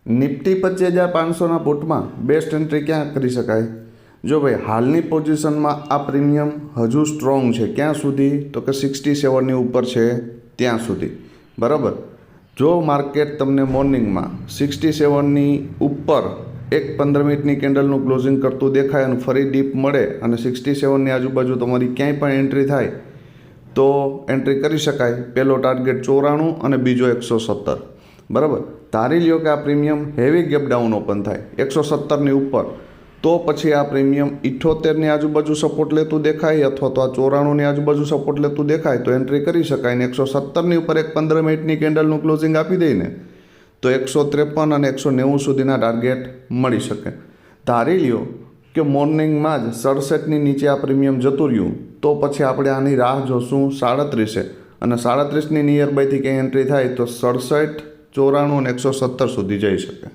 Nifty 25,500ના પુટમાં best entry ક્યાં કરી શકાય? જો ભાઈ હાલની પોઝિશનમાં આ પ્રીમિયમ હજુ સ્ટ્રોંગ છે. ક્યાં સુધી? તો કે 67ની ઉપર છે ત્યાં સુધી. બરાબર. જો માર્કેટ તમને મોર્નિંગમાં 67ની ઉપર એક 15 મિનિટની કેન્ડલનું ક્લોઝિંગ કરતું દેખાય અને ફરી ડીપ મળે અને 67ની આજુબાજુ તમારી ક્યાંય પણ એન્ટ્રી થાય તો એન્ટ્રી કરી શકાય. પહેલો ટાર્ગેટ 94 અને બીજો 117. બરાબર. ધારી લ્યો કે આ premium heavy gap down open થાય 117ની ઉપર, તો પછી આ પ્રીમિયમ 78ની આજુબાજુ સપોર્ટ લેતું દેખાય અથવા તો આ 94ની આજુબાજુ સપોર્ટ લેતું દેખાય તો એન્ટ્રી કરી શકાય. ને 117ની ઉપર એક 15 મિનિટની કેન્ડલનું ક્લોઝિંગ આપી દઈને તો 153 અને 190 સુધીના ટાર્ગેટ મળી શકે. ધારી લ્યો કે મોર્નિંગમાં જ 67ની નીચે આ પ્રીમિયમ જતું રહ્યું તો પછી આપણે આની રાહ જોશું 37 અને 37ની નિયર બાયથી ક્યાંય એન્ટ્રી થાય તો 67, 94 અને 117 સુધી જઈ શકે.